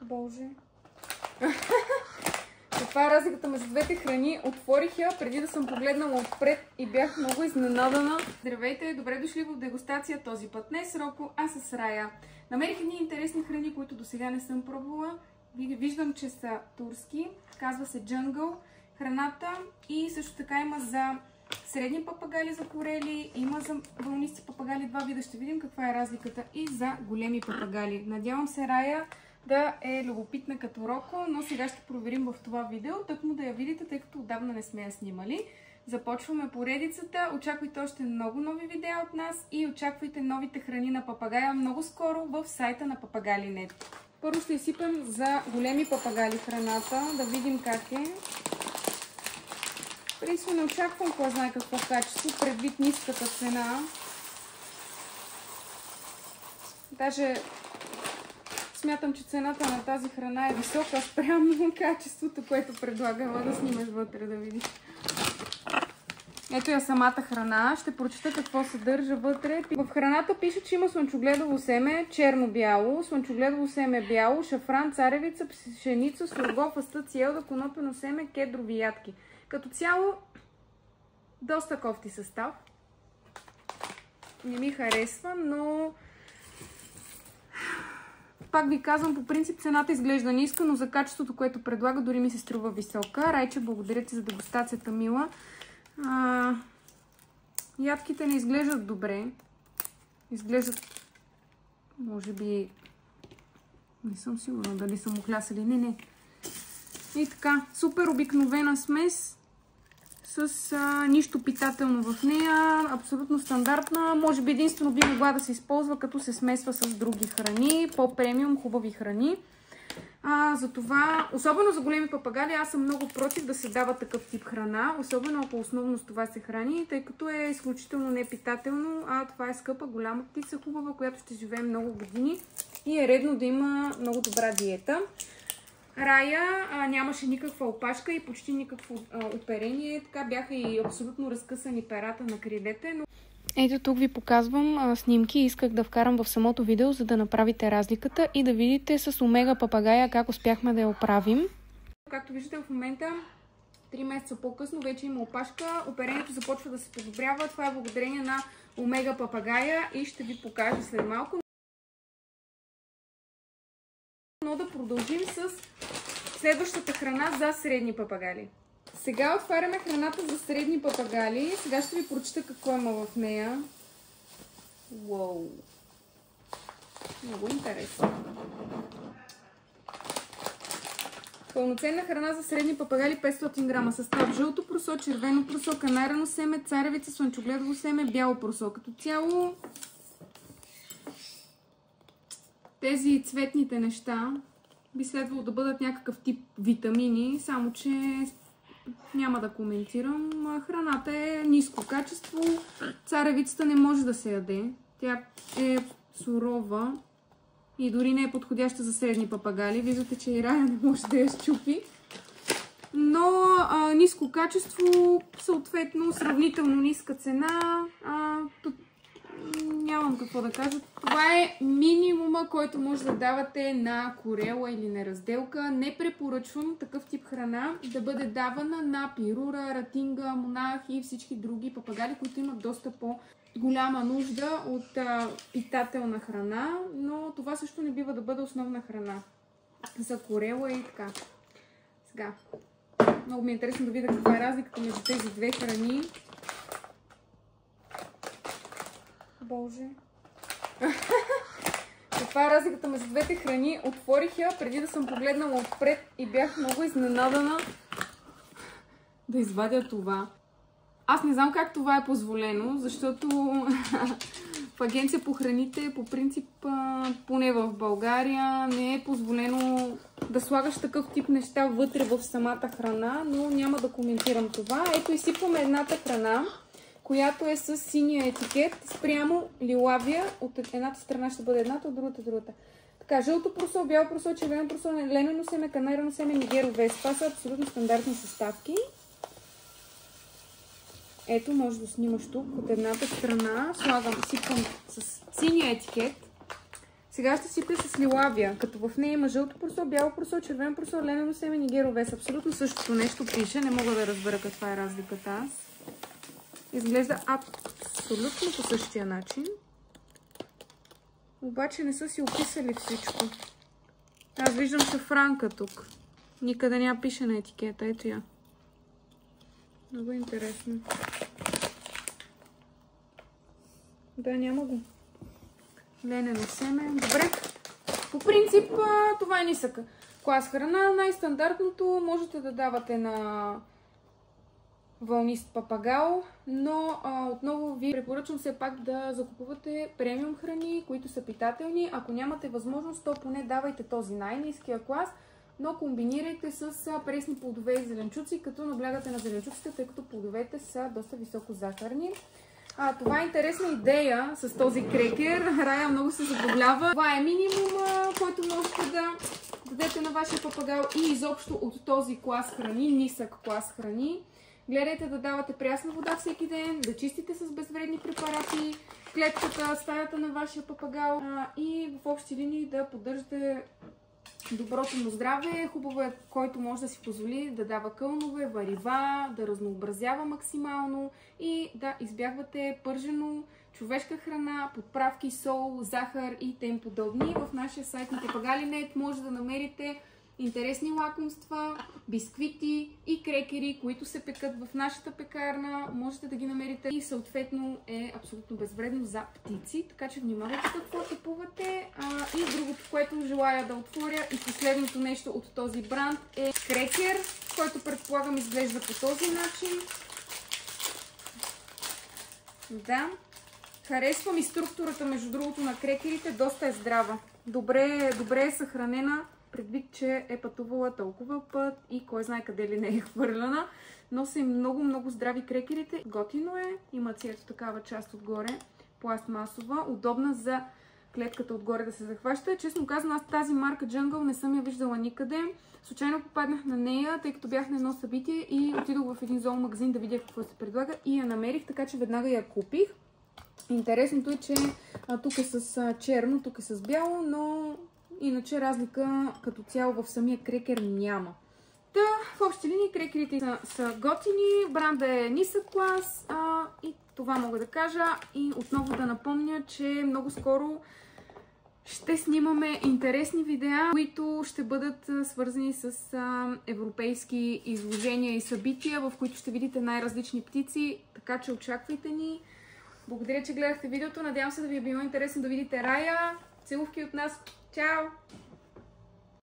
Боже. Каква е разликата между двете храни? Отворих я преди да съм погледнала отпред и бях много изненадана. Здравейте, добре дошли в дегустация този път. Не с Роко, а с Рая. Намерих едни интересни храни, които до сега не съм пробвала. Виждам, че са турски. Казва се Джънгъл. Храната и също така има за средни папагали, за корели, има за вълнисти папагали, два вида. Ще видим каква е разликата и за големи папагали. Надявам се Рая да е любопитна като Роко, но сега ще проверим в това видео, тъкмо да я видите, тъй като отдавна не сме я снимали. Започваме поредицата, очаквайте още много нови видеа от нас и очаквайте новите храни на папагая много скоро в сайта на Papagali.net. Първо ще изсипем за големи папагали храната, да видим как е. Принципно не очаквам кой знае какво качество, предвид ниската цена. Даже смятам, че цената на тази храна е висока спрямо качеството, което предлагам. Да снимаш вътре да видиш. Ето я самата храна. Ще прочета какво съдържа вътре. В храната пише, че има слънчогледово семе, черно-бяло, слънчогледово семе бяло, шафран, царевица, пшеница, сургов, фастъци, елда, конопено семе, кедрови ядки. Като цяло, доста кофти състав. Не ми харесва, но пак ви казвам, по принцип цената изглежда ниска, но за качеството, което предлага, дори ми се струва висока. Райче, благодаря ти за дегустацията, мила. Ядките не изглеждат добре. Изглеждат, може би, не съм сигурна дали съм охлясали. Не. И така, супер обикновена смес с нищо питателно в нея, абсолютно стандартна. Може би единствено би могла да се използва, като се смесва с други храни, по-премиум, хубави храни. Затова, особено за големи папагали, аз съм много против да се дава такъв тип храна, особено ако основно с това се храни, тъй като е изключително непитателно, а това е скъпа, голяма птица, хубава, която ще живее много години и е редно да има много добра диета. Рая нямаше никаква опашка и почти никакво оперение, така бяха и абсолютно разкъсани перата на крилете. Но ето тук ви показвам снимки, исках да вкарам в самото видео, за да направите разликата и да видите с омега папагая как успяхме да я оправим. Както виждате в момента, 3 месеца по-късно вече има опашка, оперението започва да се подобрява, това е благодарение на омега папагая и ще ви покажа след малко. Но да продължим с следващата храна за средни папагали. Сега отваряме храната за средни папагали. Сега ще ви прочета какво има в нея. Уау! Много интересно. Пълноценна храна за средни папагали 500 грама. Състав: жълто просо, червено просо, канарено семе, царевица, слънчогледово семе, бяло просо. Като цяло тези цветните неща би следвало да бъдат някакъв тип витамини, само че няма да коментирам. Храната е ниско качество. Царевицата не може да се яде. Тя е сурова и дори не е подходяща за средни папагали. Виждате, че и Рая не може да я счупи. Но ниско качество, съответно сравнително ниска цена. Нямам какво да кажа. Това е минимума, който може да давате на корела или на разделка. Не препоръчвам такъв тип храна да бъде давана на пирура, ратинга, монах и всички други папагали, които имат доста по-голяма нужда от питателна храна, но това също не бива да бъде основна храна за корела и така. Сега, много ми е интересно да видя каква е разликата между тези две храни. Боже. Каква е разликата между двете храни? Отворих я преди да съм погледнала отпред и бях много изненадана да извадя това. Аз не знам как това е позволено, защото в Агенция по храните, по принцип, поне в България, не е позволено да слагаш такъв тип неща вътре в самата храна, но няма да коментирам това. Ето, изсипваме едната храна, която е с синия етикет спрямо лилавия. От едната страна ще бъде едната, от другата другата. Така, жълто просо, бяло просо, червено просо, ленено семе, канарено семе, нигеровес. Това са абсолютно стандартни съставки. Ето, може да снимаш тук. От едната страна слагам, сипвам с синия етикет Сега ще сипя с лилавия, като в нея има жълто просо, бяло просо, червено просо, лемено семе, нигер овес. Абсолютно същото нещо пише, не мога да разбера каква е разликата аз. Изглежда абсолютно по същия начин. Обаче не са си описали всичко. Аз виждам шафранка тук. Никъде няма пише на етикета. Ето я. Много интересно. Да, няма го. Ленено семе. Добре. По принцип, това е нисък клас храна. Най-стандартното можете да давате на вълнист папагао, но отново ви препоръчвам все пак да закупувате премиум храни, които са питателни. Ако нямате възможност, то поне давайте този най-ниския клас, но комбинирайте с пресни плодове и зеленчуци, като наблягате на зеленчуците, тъй като плодовете са доста високо захарни. Това е интересна идея с този крекер. Рая много се забавлява. Това е минимума, който можете да дадете на вашия папагао и изобщо от този клас храни, нисък клас храни. Гледайте да давате прясна вода всеки ден, да чистите с безвредни препарати клетката, стаята на вашия папагао и в общи линии да поддържате доброто му здраве. Хубаво е, който може да си позволи да дава кълнове, варива, да разнообразява максимално и да избягвате пържено, човешка храна, подправки, сол, захар и тем подобни. В нашия сайт на Papagali.net може да намерите интересни лакомства, бисквити и крекери, които се пекат в нашата пекарна. Можете да ги намерите и съответно е абсолютно безвредно за птици. Така че внимавайте какво купувате. И другото, което желая да отворя и последното нещо от този бранд е крекер, който предполагам изглежда по този начин. Да. Харесвам и структурата между другото на крекерите. Доста е здрава. Добре е съхранена. Предвид, че е пътувала толкова път и кой знае къде ли не е хвърлена. Но са много здрави крекерите. Готино е. Има си ето такава част отгоре. Пластмасова. Удобна за клетката отгоре да се захваща. Честно казано, аз тази марка Jungle не съм я виждала никъде. Случайно попаднах на нея, тъй като бях на едно събитие и отидох в един зоомагазин да видя какво се предлага и я намерих, така че веднага я купих. Интересното е, че тук е с черно, тук е с бяло, но иначе разлика като цяло в самия крекер няма. Та, в общи линии крекерите са готини, бранда е нисък клас и това мога да кажа. И отново да напомня, че много скоро ще снимаме интересни видеа, които ще бъдат свързани с европейски изложения и събития, в които ще видите най-различни птици, така че очаквайте ни. Благодаря, че гледахте видеото. Надявам се да ви е било интересно да видите Рая. Целувки от нас. Чао!